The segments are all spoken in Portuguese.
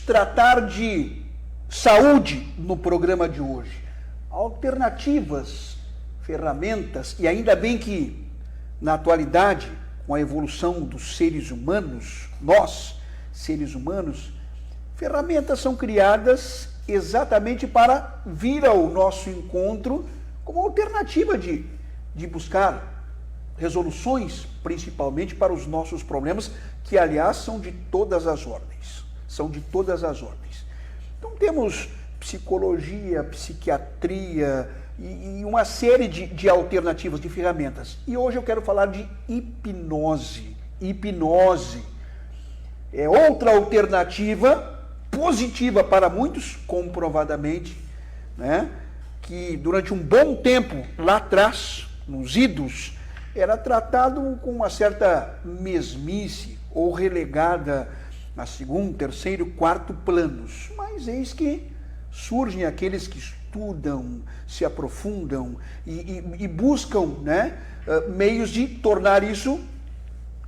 tratar de saúde no programa de hoje. Alternativas, ferramentas, e ainda bem que na atualidade, com a evolução dos seres humanos, nós, seres humanos, ferramentas são criadas exatamente para vir ao nosso encontro como alternativa de buscar resoluções, principalmente para os nossos problemas, que aliás são de todas as ordens. São de todas as ordens. Então temos psicologia, psiquiatria e uma série de alternativas, de ferramentas. E hoje eu quero falar de hipnose. Hipnose é outra alternativa positiva para muitos, comprovadamente, né? Que durante um bom tempo lá atrás, nos idos, era tratado com uma certa mesmice ou relegada a segundo, terceiro, quarto planos. Mas eis que surgem aqueles que estudam, se aprofundam e buscam, né, meios de tornar isso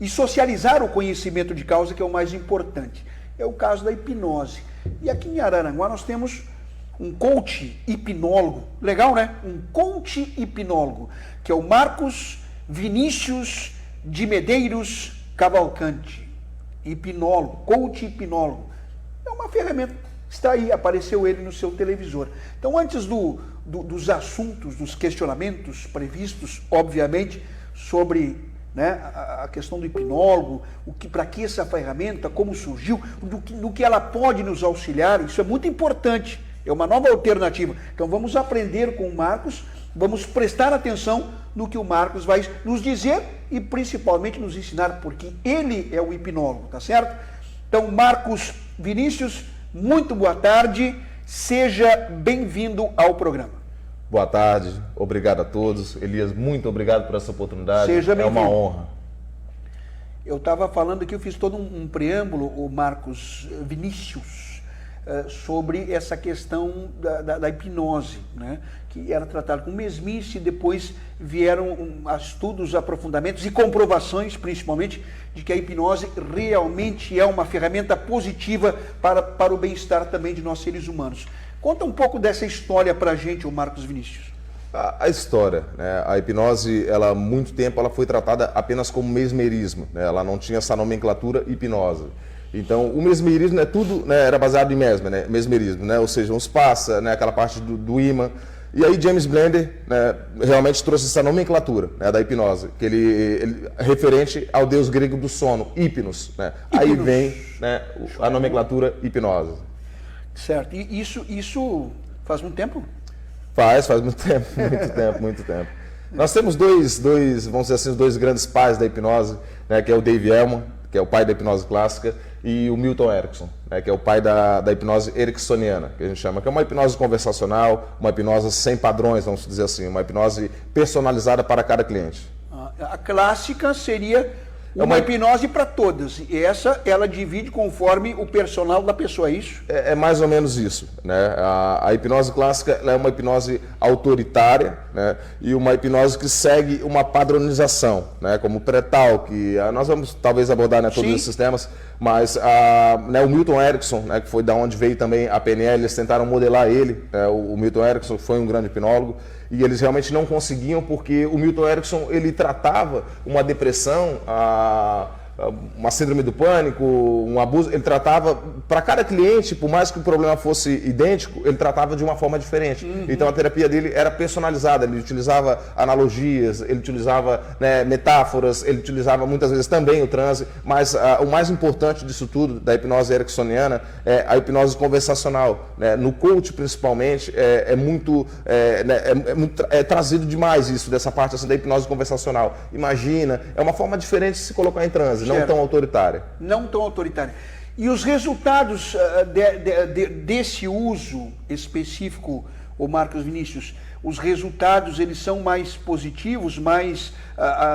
e socializar o conhecimento de causa, que é o mais importante. É o caso da hipnose. E aqui em Araranguá nós temos um coach hipnólogo, legal, né? Um coach hipnólogo, que é o Marcos Vinícius de Medeiros Cavalcante. Hipnólogo, coach hipnólogo. É uma ferramenta, está aí, apareceu ele no seu televisor. Então, antes dos assuntos, dos questionamentos previstos, obviamente, sobre, né, a questão do hipnólogo, para que essa ferramenta, como surgiu, do que ela pode nos auxiliar, isso é muito importante, é uma nova alternativa. Então vamos aprender com o Marcos, vamos prestar atenção no que o Marcos vai nos dizer e principalmente nos ensinar, porque ele é o hipnólogo, tá certo? Então, Marcos Vinícius, muito boa tarde, seja bem-vindo ao programa. Boa tarde, obrigado a todos. Elias, muito obrigado por essa oportunidade. Seja bem-vindo. É uma honra. Eu estava falando aqui, eu fiz todo um preâmbulo, o Marcos Vinícius, sobre essa questão da hipnose, né? Que era tratada com mesmice, e depois vieram estudos, aprofundamentos e comprovações, principalmente, de que a hipnose realmente é uma ferramenta positiva para o bem-estar também de nós seres humanos. Conta um pouco dessa história para a gente, o Marcos Vinícius. A história, né? A hipnose, ela há muito tempo ela foi tratada apenas como mesmerismo, né? Ela não tinha essa nomenclatura hipnose. Então, o mesmerismo, tudo, né, era baseado em mesmerismo, né? Ou seja, uns passa, né, aquela parte do imã. E aí James Blender, né, realmente trouxe essa nomenclatura, né, da hipnose, que ele referente ao deus grego do sono, hipnos, né? Aí vem, né, a nomenclatura hipnose. Certo. E isso faz muito tempo? Faz muito tempo, muito tempo. Nós temos dois, vamos dizer assim, os dois grandes pais da hipnose, né, que é o Dave Elman, que é o pai da hipnose clássica, e o Milton Erickson, né, que é o pai da hipnose ericksoniana, que a gente chama, que é uma hipnose conversacional, uma hipnose sem padrões, vamos dizer assim, uma hipnose personalizada para cada cliente. A clássica seria uma hipnose para todas, e essa ela divide conforme o personal da pessoa, é isso? É mais ou menos isso, né? A hipnose clássica ela é uma hipnose autoritária, né? E uma hipnose que segue uma padronização, né? Como o pré-talk, que nós vamos talvez abordar, né, todos esses temas, mas né, o Milton Erickson, né, que foi da onde veio também a PNL, eles tentaram modelar ele, né? O Milton Erickson foi um grande hipnólogo, e eles realmente não conseguiam, porque o Milton Erickson ele tratava uma depressão, uma síndrome do pânico, um abuso, ele tratava para cada cliente, por mais que o problema fosse idêntico, ele tratava de uma forma diferente. Então a terapia dele era personalizada, ele utilizava analogias, ele utilizava, né, metáforas, ele utilizava muitas vezes também o transe, mas o mais importante disso tudo, da hipnose ericksoniana, é a hipnose conversacional, né? No coach principalmente, é trazido demais isso, dessa parte assim, da hipnose conversacional. Imagina, é uma forma diferente de se colocar em transe, não tão autoritária. Não tão autoritária. E os resultados desse uso específico, o Marcos Vinícius, os resultados eles são mais positivos, mais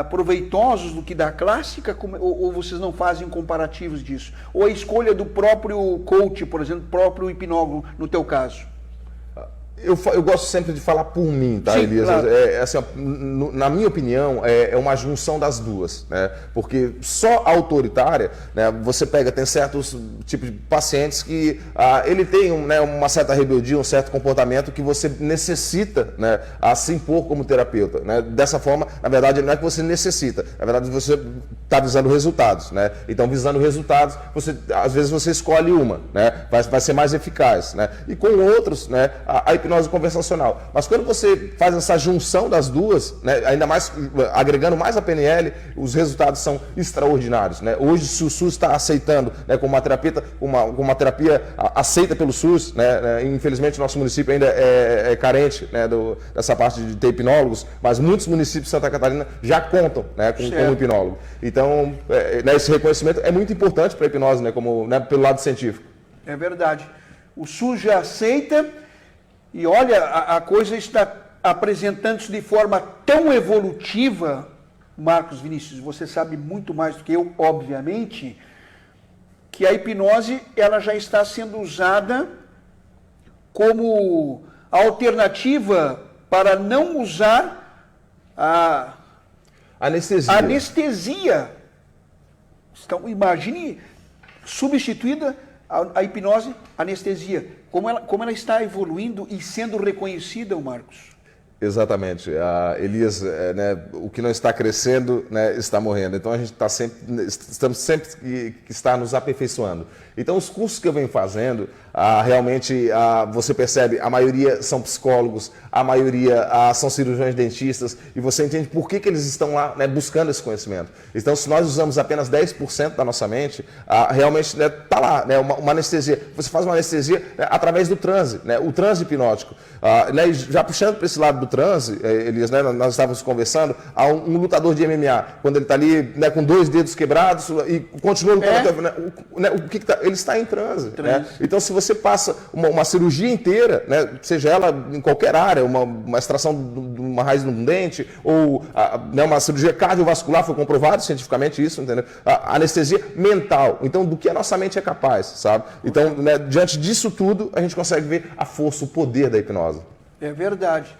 proveitosos do que da clássica, ou vocês não fazem comparativos disso? Ou a escolha do próprio coach, por exemplo, próprio hipnólogo, no teu caso? Eu gosto sempre de falar por mim, tá, Sim, Elias? claro. Assim, ó, na minha opinião, é uma junção das duas, né? Porque só a autoritária, né, você tem certos tipos de pacientes que ele tem uma certa rebeldia, um certo comportamento que você necessita, né, se impor como terapeuta, né? Dessa forma, na verdade, não é que você necessita, na verdade você está visando resultados, né? Então, visando resultados, às vezes você escolhe uma, né? Vai ser mais eficaz, né? E com outros, né, a hipnose conversacional. Mas quando você faz essa junção das duas, né, ainda mais agregando mais a PNL, os resultados são extraordinários, né? Hoje, se o SUS está aceitando, né, como uma terapia aceita pelo SUS, né, infelizmente o nosso município ainda é carente, né, dessa parte de ter hipnólogos, mas muitos municípios de Santa Catarina já contam, né, com hipnólogo. Então, esse reconhecimento é muito importante para a hipnose, né, pelo lado científico. É verdade. O SUS já aceita. E olha, a coisa está apresentando-se de forma tão evolutiva, Marcos Vinícius, você sabe muito mais do que eu, obviamente, que a hipnose ela já está sendo usada como alternativa para não usar a anestesia. Então, imagine substituída a hipnose, anestesia. Como ela está evoluindo e sendo reconhecida, Marcos? Exatamente. Elias, o que não está crescendo, né, está morrendo. Então a gente estamos sempre que está nos aperfeiçoando. Então os cursos que eu venho fazendo, realmente você percebe, a maioria são psicólogos, a maioria são cirurgiões dentistas, e você entende por que eles estão lá, né, buscando esse conhecimento. Então se nós usamos apenas 10% da nossa mente, realmente está lá, né, uma anestesia. Você faz uma anestesia, né, através do transe, né, o transe hipnótico. Né, já puxando para esse lado do transe, Elias, né, nós estávamos conversando, há um lutador de MMA, quando ele está ali, né, com 2 dedos quebrados e continua lutando, ele está em transe. Né? Então, se você passa uma cirurgia inteira, né, seja ela em qualquer área, uma extração de uma raiz de um dente, ou né, uma cirurgia cardiovascular, foi comprovado cientificamente isso, entendeu? A anestesia mental, então, do que a nossa mente é capaz, sabe? Então, né, diante disso tudo, a gente consegue ver a força, o poder da hipnose. É verdade.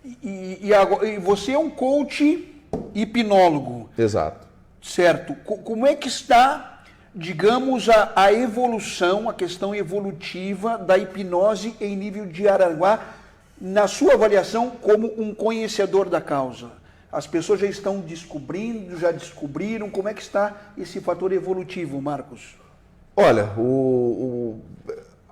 E você é um coach hipnólogo. Exato. Certo. Como é que está, digamos, a evolução, a questão evolutiva da hipnose em nível de Araranguá, na sua avaliação como um conhecedor da causa? As pessoas já estão descobrindo, já descobriram, como é que está esse fator evolutivo, Marcos? Olha,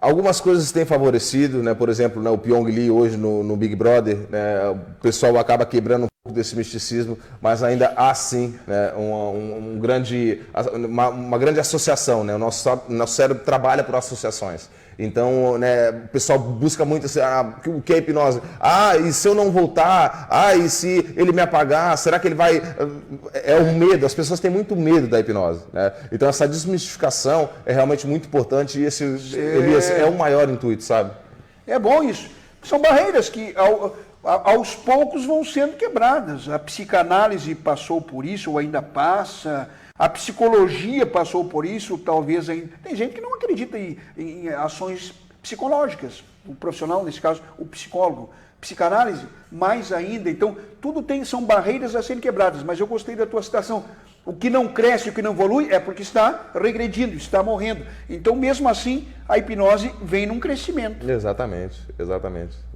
algumas coisas têm favorecido, né? Por exemplo, né, o Pyong Lee hoje no Big Brother, né, o pessoal acaba quebrando um pouco desse misticismo, mas ainda há sim, né, uma grande associação, né? O nosso cérebro trabalha por associações. Então, né, o pessoal busca muito o que é hipnose? E se eu não voltar? E se ele me apagar? Será que ele vai... É o medo, as pessoas têm muito medo da hipnose. Né? Então, essa desmistificação é realmente muito importante e Elias, é o maior intuito, sabe? É bom isso. São barreiras que aos poucos vão sendo quebradas. A psicanálise passou por isso, ou ainda passa... A psicologia passou por isso, talvez ainda... Tem gente que não acredita em ações psicológicas. O profissional, nesse caso, o psicólogo. Psicanálise, mais ainda. Então, são barreiras a serem quebradas. Mas eu gostei da tua citação. O que não cresce, o que não evolui, é porque está regredindo, está morrendo. Então, mesmo assim, a hipnose vem num crescimento. Exatamente.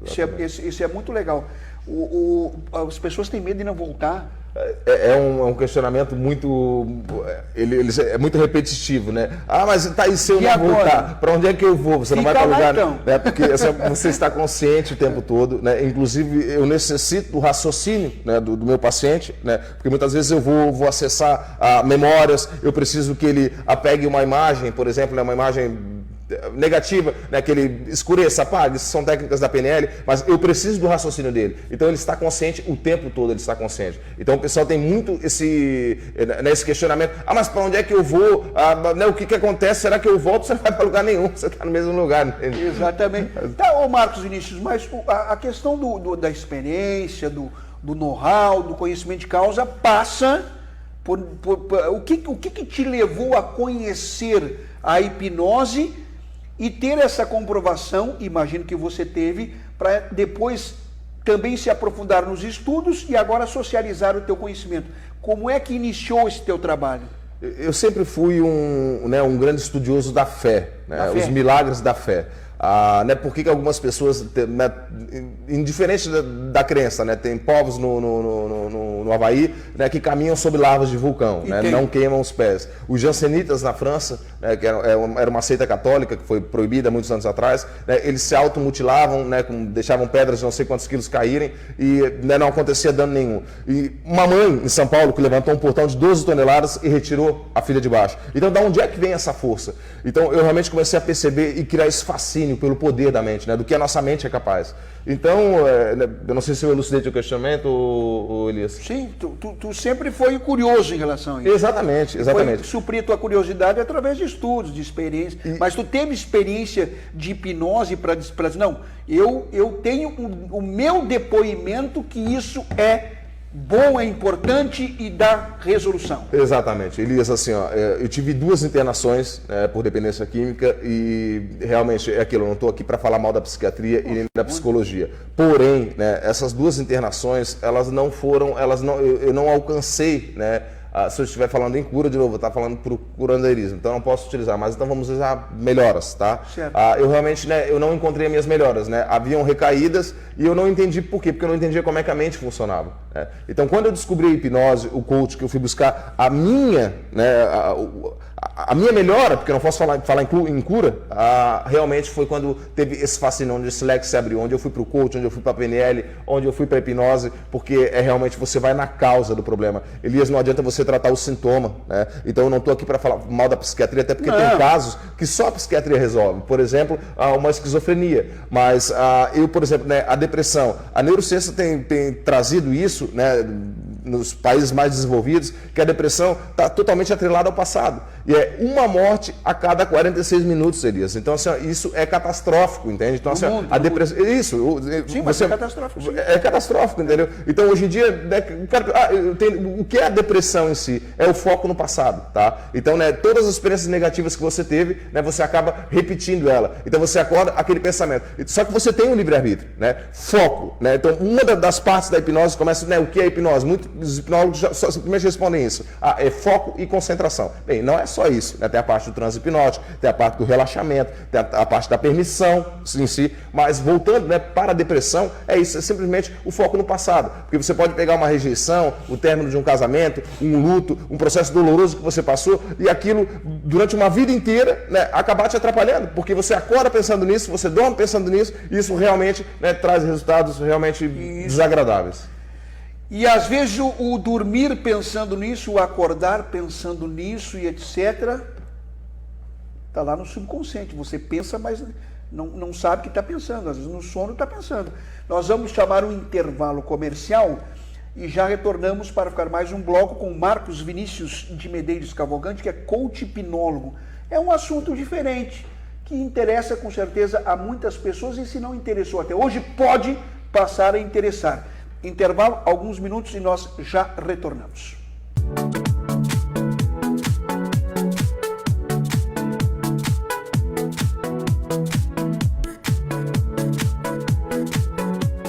Isso é muito legal. As pessoas têm medo de não voltar. É um questionamento muito... Ele é muito repetitivo, né? Mas tá aí, se eu não voltar, para onde é que eu vou? Você não vai para lugar... Então. Né? Porque você está consciente o tempo todo, né? Inclusive, eu necessito do raciocínio, né, do meu paciente, né? Porque muitas vezes eu vou acessar memórias, eu preciso que ele apegue uma imagem, por exemplo, né, uma imagem negativa, né, que ele escureça, apague, isso são técnicas da PNL, mas eu preciso do raciocínio dele. Então ele está consciente o tempo todo, ele está consciente. Então o pessoal tem muito esse questionamento, mas para onde é que eu vou? Né, o que acontece? Será que eu volto? Você não vai para lugar nenhum, você está no mesmo lugar. Entende? Exatamente. Tá, Marcos Vinícius, mas a questão da experiência, do know-how, do conhecimento de causa passa por o que te levou a conhecer a hipnose e ter essa comprovação, imagino que você teve, para depois também se aprofundar nos estudos e agora socializar o teu conhecimento. Como é que iniciou esse teu trabalho? Eu sempre fui um grande estudioso da fé, né? Os milagres da fé. Né, por que algumas pessoas, né, indiferente da crença, né, tem povos no Havaí, né, que caminham sobre lavas de vulcão, né, não queimam os pés. Os jansenitas na França, né, que era uma seita católica que foi proibida muitos anos atrás, né, eles se automutilavam, né, deixavam pedras de não sei quantos quilos caírem e, né, não acontecia dano nenhum. E uma mãe em São Paulo que levantou um portão de 12 toneladas e retirou a filha de baixo. Então, de onde é que vem essa força? Então, eu realmente comecei a perceber e criar esse fascínio pelo poder da mente, né, do que a nossa mente é capaz. Então, eu não sei se eu elucidei teu questionamento, Elias. Sim, tu sempre foi curioso em relação a isso. Exatamente, exatamente. Foi suprir tua curiosidade através de estudos, de experiência. Mas tu teve experiência de hipnose para dizer, não, eu tenho o meu depoimento que isso é bom, é importante e dá resolução. Exatamente. Elias, assim, ó, eu tive 2 internações por dependência química e realmente é aquilo, eu não estou aqui para falar mal da psiquiatria e nem da psicologia. Porém, né, essas 2 internações, eu não alcancei, né, se eu estiver falando em cura, de novo, eu vou estar falando para o curandeirismo, então eu não posso utilizar, mas então vamos usar melhoras, tá? Eu realmente, né, eu não encontrei as minhas melhoras, né? Haviam recaídas e eu não entendi por quê, porque eu não entendia como é que a mente funcionava. Né? Então, quando eu descobri a hipnose, o coach, que eu fui buscar a minha, né, a minha melhora, porque eu não posso falar em cura, realmente foi quando teve esse fascínio, onde esse leque se abriu, onde eu fui para o coach, onde eu fui para a PNL, onde eu fui para a hipnose, porque realmente você vai na causa do problema. Elias, não adianta você tratar o sintoma, né? Então eu não estou aqui para falar mal da psiquiatria, até porque tem casos que só a psiquiatria resolve. Por exemplo, uma esquizofrenia. Mas eu, por exemplo, né, a depressão, a neurociência tem trazido isso, né, nos países mais desenvolvidos, que a depressão está totalmente atrelada ao passado. E é uma morte a cada 46 minutos, Elias. Então, assim, isso é catastrófico, entende? Então, assim, a depressão... Isso. Sim, mas é catastrófico. Sim. É catastrófico, entendeu? Então, hoje em dia, o que é a depressão em si? É o foco no passado, tá? Então, né, todas as experiências negativas que você teve, né, você acaba repetindo ela. Então, você acorda aquele pensamento. Só que você tem um livre-arbítrio, né? Foco, né? Então, uma das partes da hipnose começa, né, o que é hipnose? Os hipnólogos simplesmente respondem isso. É foco e concentração. Bem, não é só isso, né? Tem a parte do transe hipnótico, tem a parte do relaxamento, tem a parte da permissão em si, mas voltando, né, para a depressão, é isso, é simplesmente o foco no passado. Porque você pode pegar uma rejeição, o término de um casamento, um luto, um processo doloroso que você passou, e aquilo, durante uma vida inteira, né, acabar te atrapalhando, porque você acorda pensando nisso, você dorme pensando nisso, e isso realmente, né, traz resultados realmente desagradáveis. E às vezes o dormir pensando nisso, o acordar pensando nisso e etc., está lá no subconsciente. Você pensa, mas não sabe que está pensando. Às vezes no sono está pensando. Nós vamos chamar um intervalo comercial e já retornamos para ficar mais um bloco com Marcos Vinícius de Medeiros Cavalcante, que é coach hipnólogo. É um assunto diferente, que interessa com certeza a muitas pessoas e se não interessou até hoje, pode passar a interessar. Intervalo, alguns minutos e nós já retornamos.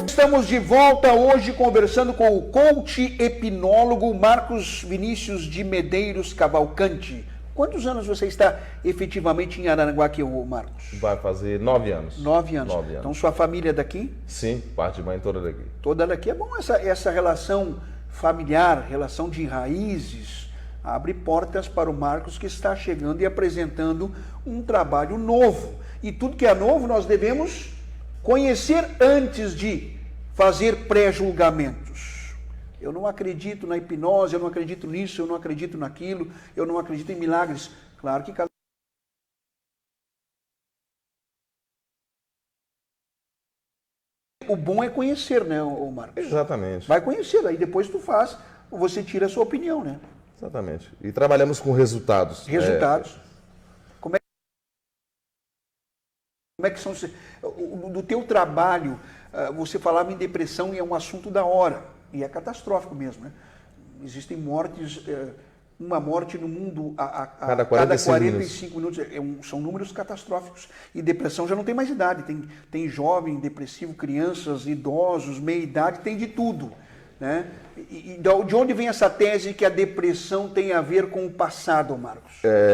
Estamos de volta hoje conversando com o coach hipnólogo Marcos Vinícius de Medeiros Cavalcante. Quantos anos você está efetivamente em Araranguá aqui, Marcos? Vai fazer 9 anos. 9 anos. Então sua família é daqui? Sim, parte de mãe toda daqui. Toda daqui. É bom essa relação familiar, relação de raízes, abre portas para o Marcos que está chegando e apresentando um trabalho novo. E tudo que é novo nós devemos conhecer antes de fazer pré-julgamentos. Eu não acredito na hipnose, eu não acredito nisso, eu não acredito naquilo, eu não acredito em milagres. Claro que cada... O bom é conhecer, né, Marcos? Exatamente. Vai conhecer, aí depois tu faz, você tira a sua opinião, né? Exatamente. E trabalhamos com resultados. Resultados. Como é que são... Do teu trabalho, você falava em depressão e é um assunto da hora. E é catastrófico mesmo, né? Existem mortes uma morte no mundo a Cada cada 45 minutos. São números catastróficos. E depressão já não tem mais idade. Tem jovem, depressivo, crianças, idosos, meia idade, tem de tudo. Né? E de onde vem essa tese que a depressão tem a ver com o passado, Marcos?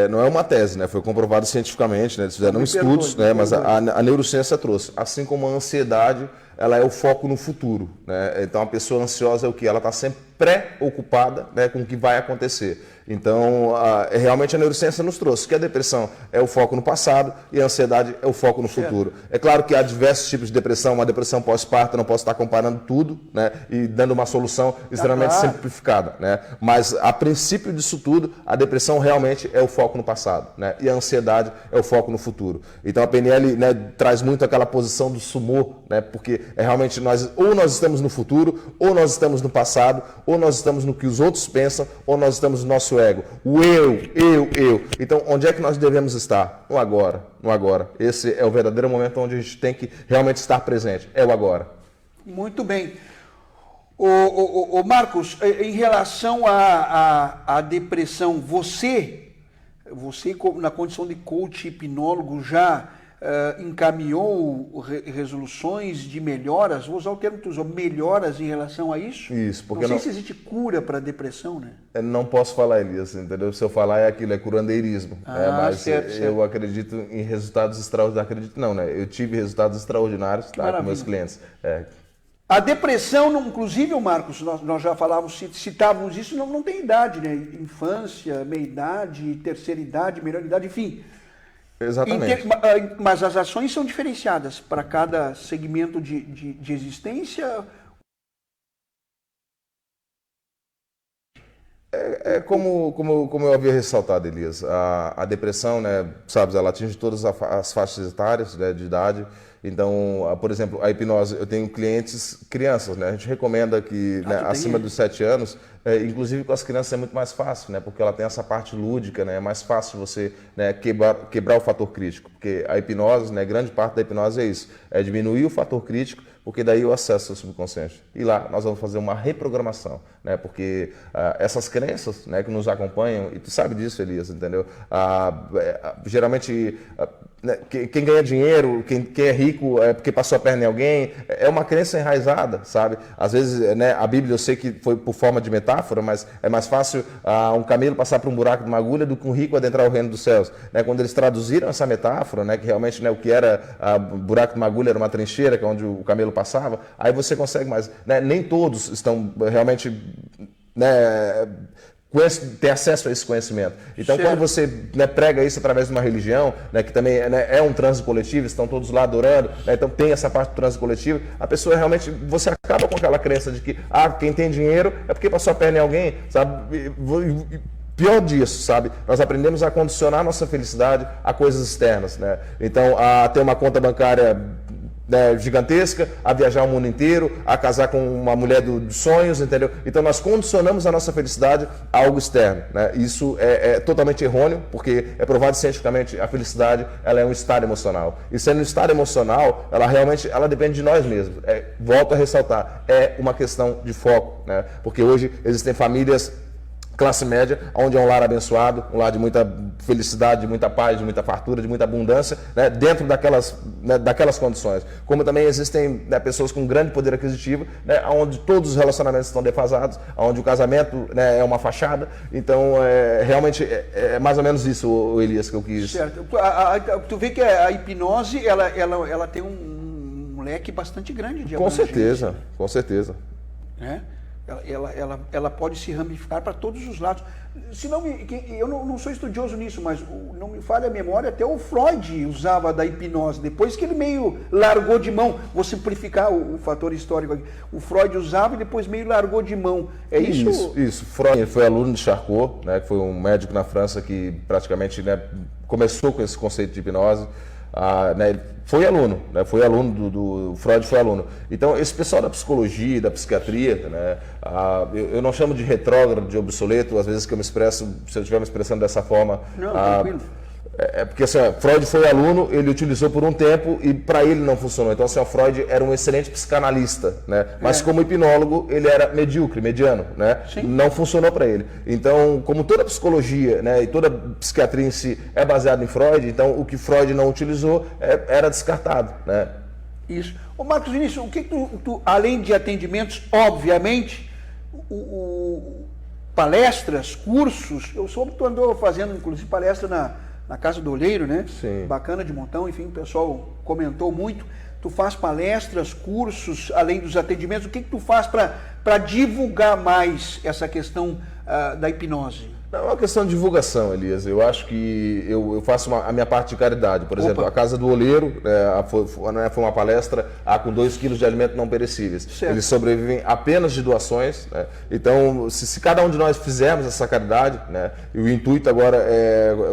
Não é uma tese, né? Foi comprovado cientificamente, né? Eles fizeram estudos, né? Mas a neurociência trouxe. Assim como a ansiedade, ela é o foco no futuro, né? Então a pessoa ansiosa é o quê? Ela está sempre preocupada, né, com o que vai acontecer. Então, realmente a neurociência nos trouxe que a depressão é o foco no passado e a ansiedade é o foco no futuro. É claro que há diversos tipos de depressão, uma depressão pós-parto, não posso estar comparando tudo, né, e dando uma solução extremamente simplificada, né? Mas a princípio disso tudo, a depressão realmente é o foco no passado, né, e a ansiedade é o foco no futuro. Então a PNL, né, traz muito aquela posição do sumô, né, porque realmente nós estamos no futuro, ou nós estamos no passado, ou nós estamos no que os outros pensam, ou nós estamos no nosso ego. O eu. Então, onde é que nós devemos estar? No agora, no agora. Esse é o verdadeiro momento onde a gente tem que realmente estar presente. É o agora. Muito bem. Ô Marcos, em relação à depressão, você, na condição de coach hipnólogo, já encaminhou resoluções de melhoras? Vou usar o termo que tu usou, melhoras em relação a isso? Isso, porque não sei se existe cura para a depressão, né? Não posso falar, Elias, entendeu? Se eu falar é aquilo, é curandeirismo. Mas certo. Eu acredito em resultados extraordinários. Acredito não, né? Eu tive resultados extraordinários, tá, com meus clientes. A depressão, inclusive, Marcos, nós já falávamos, citávamos isso, não tem idade, né? Infância, meia-idade, terceira idade, melhor idade, enfim. Exatamente. Mas as ações são diferenciadas para cada segmento de existência? Como eu havia ressaltado, Elias, a depressão, né, sabes, ela atinge todas as faixas etárias, né, de idade. Então, por exemplo, a hipnose, eu tenho clientes, crianças, né? A gente recomenda que acima dos 7 anos, inclusive com as crianças é muito mais fácil, né? Porque ela tem essa parte lúdica, né? É mais fácil você, né, quebrar o fator crítico, porque a hipnose, né, grande parte da hipnose é isso, é diminuir o fator crítico, porque daí eu acesso ao subconsciente. E lá nós vamos fazer uma reprogramação, né? Porque essas crenças, né, que nos acompanham, e tu sabe disso, Elias, entendeu? Geralmente, né, quem ganha dinheiro, quem é rico é porque passou a perna em alguém, é uma crença enraizada, sabe? Às vezes, né, a Bíblia eu sei que foi por forma de metáfora, mas é mais fácil um camelo passar por um buraco de uma agulha do que um rico adentrar o reino dos céus. Né? Quando eles traduziram essa metáfora, né, que realmente, né, o que era buraco de uma agulha era uma trincheira, que é onde o camelo passava, aí você consegue mais. Né? Nem todos estão realmente, né, ter acesso a esse conhecimento. Então, certo. Quando você, né, prega isso através de uma religião, né, que também, né, é um transe coletivo, estão todos lá adorando, né, então tem essa parte do transe coletivo, a pessoa realmente, você acaba com aquela crença de que quem tem dinheiro é porque passou a perna em alguém, sabe? Pior disso, sabe? Nós aprendemos a condicionar nossa felicidade a coisas externas, né? Então, a ter uma conta bancária, né, gigantesca, a viajar o mundo inteiro, a casar com uma mulher dos sonhos, entendeu? Então nós condicionamos a nossa felicidade a algo externo, né? Isso é totalmente errôneo, porque é provado cientificamente a felicidade, ela é um estado emocional. E sendo um estado emocional, ela depende de nós mesmos. Volto a ressaltar, é uma questão de foco, né? Porque hoje existem famílias classe média, onde é um lar abençoado, um lar de muita felicidade, de muita paz, de muita fartura, de muita abundância, né, dentro daquelas condições. Como também existem, né, pessoas com grande poder aquisitivo, né, onde todos os relacionamentos estão defasados, onde o casamento, né, é uma fachada. Então, realmente, é mais ou menos isso, Elias, que eu quis. Certo. Tu vê que a hipnose, ela tem um leque bastante grande de abrangência. Com certeza. É? Ela pode se ramificar para todos os lados. Se não eu não sou estudioso nisso, mas não me falha a memória, até o Freud usava da hipnose, depois que ele meio largou de mão. Vou simplificar o fator histórico aqui. O Freud usava e depois meio largou de mão. É isso? Isso. Freud foi aluno de Charcot, né, que foi um médico na França que praticamente, né, começou com esse conceito de hipnose. Né, foi aluno, né, do Freud foi aluno. Então, esse pessoal da psicologia, da psiquiatria, né, eu não chamo de retrógrado, de obsoleto, às vezes que eu me expresso, se eu estiver me expressando dessa forma, não, tranquilo. Porque assim, ó, Freud foi aluno, ele utilizou por um tempo e para ele não funcionou. Então assim, ó, Freud era um excelente psicanalista, né? Mas como hipnólogo ele era medíocre, mediano, né? Sim. Não funcionou para ele. Então, como toda psicologia, né, e toda psiquiatria em si é baseada em Freud, então o que Freud não utilizou era descartado, né? Isso. Ô Marcos Vinícius, o que tu além de atendimentos, obviamente, palestras, cursos, eu soube que tu andou fazendo, inclusive, palestra na Casa do Oleiro, né? Sim. Bacana de montão, enfim, o pessoal comentou muito. Tu faz palestras, cursos, além dos atendimentos, o que tu faz para divulgar mais essa questão da hipnose? Não, é uma questão de divulgação, Elias. Eu acho que eu faço a minha parte de caridade. Por exemplo, a Casa do Oleiro foi uma palestra com 2 quilos de alimentos não perecíveis. Certo. Eles sobrevivem apenas de doações, né? Então, se cada um de nós fizermos essa caridade, né? E o intuito agora,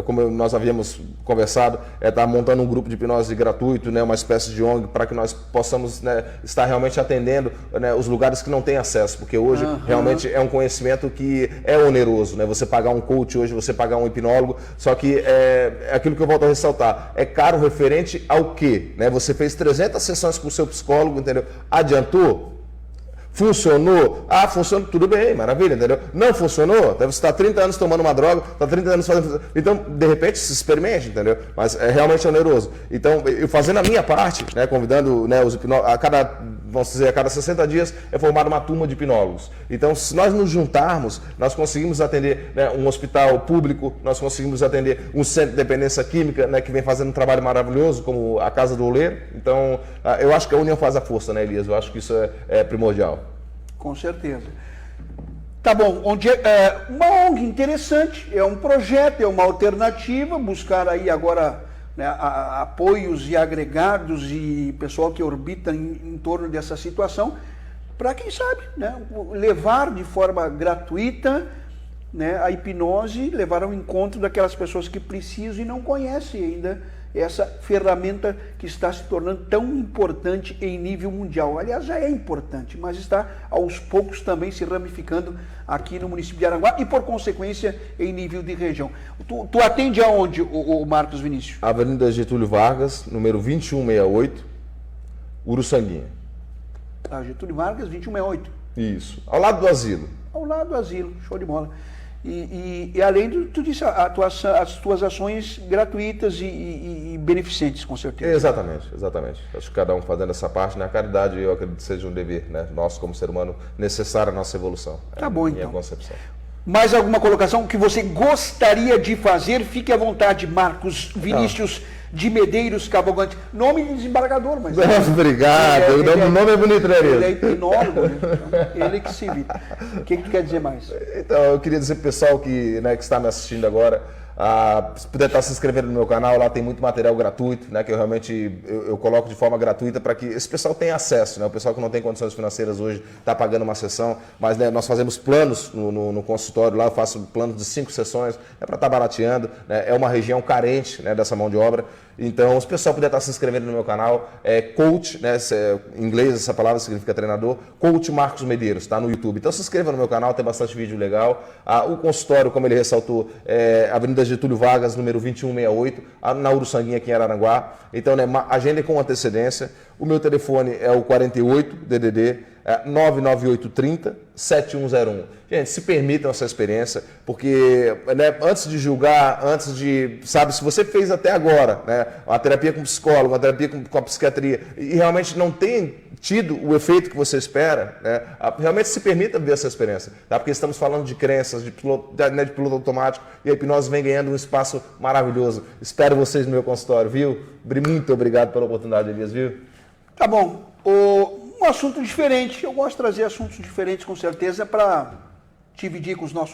como nós havíamos conversado, é estar montando um grupo de hipnose gratuito, né? Uma espécie de ONG, para que nós possamos, né, estar realmente atendendo, né, os lugares que não têm acesso. Porque hoje realmente é um conhecimento que é oneroso, né? Você pagar um coach hoje, você pagar um hipnólogo, só que é aquilo que eu volto a ressaltar, é caro referente ao quê? Né? Você fez 300 sessões com o seu psicólogo, entendeu? Adiantou? Funcionou? Ah, funcionou, tudo bem, maravilha, entendeu? Não funcionou? Você está 30 anos tomando uma droga, está 30 anos fazendo... Então, de repente, se experimente, entendeu? Mas é realmente oneroso. Então, eu fazendo a minha parte, né, convidando, né, os hipnólogos, a cada 60 dias é formada uma turma de hipnólogos. Então, se nós nos juntarmos, nós conseguimos atender, né, um hospital público, nós conseguimos atender um centro de dependência química, né, que vem fazendo um trabalho maravilhoso, como a Casa do Oleiro. Então, eu acho que a união faz a força, né, Elias? Eu acho que isso é primordial. Com certeza. Tá bom, uma ONG interessante, é um projeto, é uma alternativa, buscar aí agora, né, apoios e agregados e pessoal que orbita em torno dessa situação, para quem sabe, né, levar de forma gratuita, né, a hipnose, levar ao encontro daquelas pessoas que precisam e não conhecem ainda essa ferramenta que está se tornando tão importante em nível mundial. Aliás, já é importante, mas está aos poucos também se ramificando aqui no município de Araranguá e, por consequência, em nível de região. Tu atende aonde, o Marcos Vinícius? Avenida Getúlio Vargas, número 2168, Uruçanguinha. Getúlio Vargas, 2168. Isso, ao lado do asilo. Ao lado do asilo, show de bola. E além de tu disse, as tuas ações gratuitas e beneficentes, com certeza. Exatamente. Acho que cada um fazendo essa parte, né? A caridade, eu acredito que seja um dever, né? Nosso, como ser humano, necessário à nossa evolução. Tá bom, então. Minha concepção. Mais alguma colocação que você gostaria de fazer? Fique à vontade, Marcos Vinícius de Medeiros Cavalcante. Nome de desembargador, mas... Obrigado. O nome é bonito, né, Ele é hipnólogo, né? Então, ele que se vira. O que tu quer dizer mais? Então, eu queria dizer pro pessoal que está me assistindo agora, se puder estar se inscrevendo no meu canal, lá tem muito material gratuito, né, que eu realmente eu coloco de forma gratuita para que esse pessoal tenha acesso, né, o pessoal que não tem condições financeiras hoje está pagando uma sessão, mas, né, nós fazemos planos no consultório lá, eu faço planos de 5 sessões, para estar barateando, né, é uma região carente, né, dessa mão de obra. Então, se o pessoal puder estar se inscrevendo no meu canal, coach, né, em inglês essa palavra significa treinador, coach Marcos Medeiros, está no YouTube. Então se inscreva no meu canal, tem bastante vídeo legal. O consultório, como ele ressaltou, Avenida Getúlio Vargas, número 2168, na Uruçanguinha, aqui em Araranguá. Então, né, agende com antecedência. O meu telefone é o 48 DDD 99830 7101. Gente, se permitam essa experiência, porque, né, antes de julgar, antes de, sabe, se você fez até agora, né, uma terapia com psicólogo, uma terapia com a psiquiatria, e realmente não tem tido o efeito que você espera, né, realmente se permita ver essa experiência, tá? Porque estamos falando de crenças, de piloto automático, e a hipnose vem ganhando um espaço maravilhoso. Espero vocês no meu consultório, viu? Muito obrigado pela oportunidade, Elias, viu? Tá bom. Um assunto diferente. Eu gosto de trazer assuntos diferentes, com certeza, para dividir com os nossos